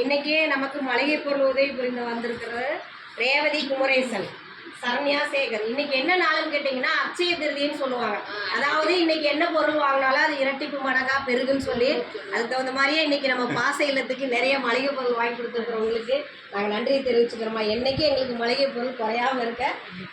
இன்னைக்கு நமக்கு மளிகை பொருள் உதவி புரிந்து வந்திருக்கிறது ரேவதி குமரேசன், சரண்யா சேகர். இன்னைக்கு என்ன நாளுன்னு கேட்டிங்கன்னா அட்சய திருதின்னு சொல்லுவாங்க. அதாவது இன்னைக்கு என்ன பொருள் வாங்கினாலும் அது இரட்டிப்பு மடங்கா பெருகுன்னு சொல்லி அதுக்கு தகுந்த மாதிரியே இன்னைக்கு நம்ம பாச இல்லத்துக்கு நிறைய மளிகை பொருள் வாங்கி கொடுத்துருக்குறவங்களுக்கு நாங்கள் நன்றியை தெரிவிச்சுக்கிறோமா. என்னைக்கு எங்களுக்கு மளிகை பொருள் குறையாமல் இருக்க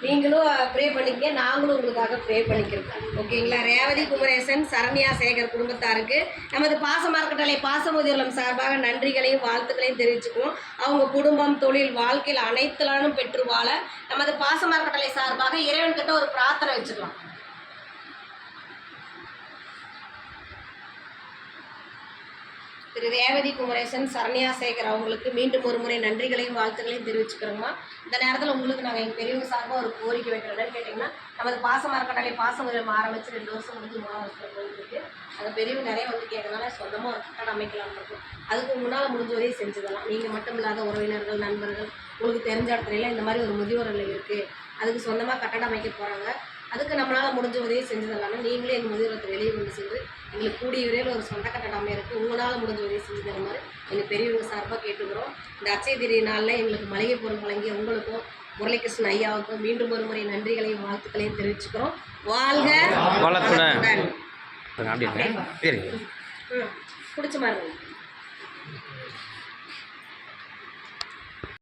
நீங்களும் ப்ரே பண்ணிக்கங்க, நாங்களும் உங்களுக்காக ப்ரே பண்ணிக்கிறோம். ஓகேங்களா. ரேவதி குமரேசன், சரண்யா சேகர் குடும்பத்தாருக்கு நமது பாச மார்க்கெட்டளை பாசமுதிர்லம் சார்பாக நன்றிகளையும் வாழ்த்துக்களையும் தெரிவிச்சுக்குவோம். அவங்க குடும்பம், தொழில், வாழ்க்கையில் அனைத்துலானும் பெற்று வாழ நமது பாச மார்க்கெட்டளை சார்பாக இறைவன் கிட்ட ஒரு பிரார்த்தனை வச்சுக்கலாம். திரு ரேவதி குமரேசன், சரண்யா சேகர் அவங்களுக்கு மீண்டும் ஒரு முறை நன்றிகளையும் வாழ்த்துக்களையும் தெரிவிச்சுக்கிறோமா. இந்த நேரத்தில் உங்களுக்கு நாங்கள் எங்கள் பெரியவங்க சார்பாக ஒரு கோரிக்கை வைக்கிறோன்னு கேட்டிங்கன்னா, நமது பாச மார்க்கெட்டளை பாசமுதிர்லம் ஆரம்பித்து 2 வருஷம் முடிஞ்சு 3 வருஷத்தில் போயிட்டு அந்த பெரியவங்க நிறைய வந்து கேட்கறதுனால சொந்தமாக ஒரு கட்டடம் அமைக்கலாம்னு இருக்கும். அதுக்கு முன்னால் முடிஞ்ச வரையும் செஞ்சுதலாம். நீங்கள் மட்டும் இல்லாத உறவினர்கள், நண்பர்கள், உங்களுக்கு தெரிஞ்ச இடத்துலலாம் இந்த மாதிரி ஒரு முதியோர் இல்லம் இருக்குது, அதுக்கு சொந்தமாக கட்டடம் அமைக்க போகிறாங்க, அதுக்கு நம்மளால் முடிஞ்ச உதவி செஞ்சதெல்லாமே நீங்களே எங்கள் முதியோரத்தை வெளியே கொண்டு சென்று எங்களுக்கு கூடிய விரைவில் ஒரு சொந்த கட்டடம் இருக்குது, உங்களால் முடிஞ்ச உதவி செஞ்சு தர மாதிரி எங்கள் பெரியவங்க சார்பாக கேட்டுக்கிறோம். இந்த அட்சய திருதி நாளில் எங்களுக்கு மளிகை பொருள் வழங்கிய உங்களுக்கும் முரளிகிருஷ்ணன் ஐயாவுக்கும் மீண்டும் ஒரு முறை நன்றிகளையும் வாழ்த்துக்களையும் தெரிவிச்சுக்கிறோம். வாழ்க வளத்துடன். பிடிச்ச மாதிரி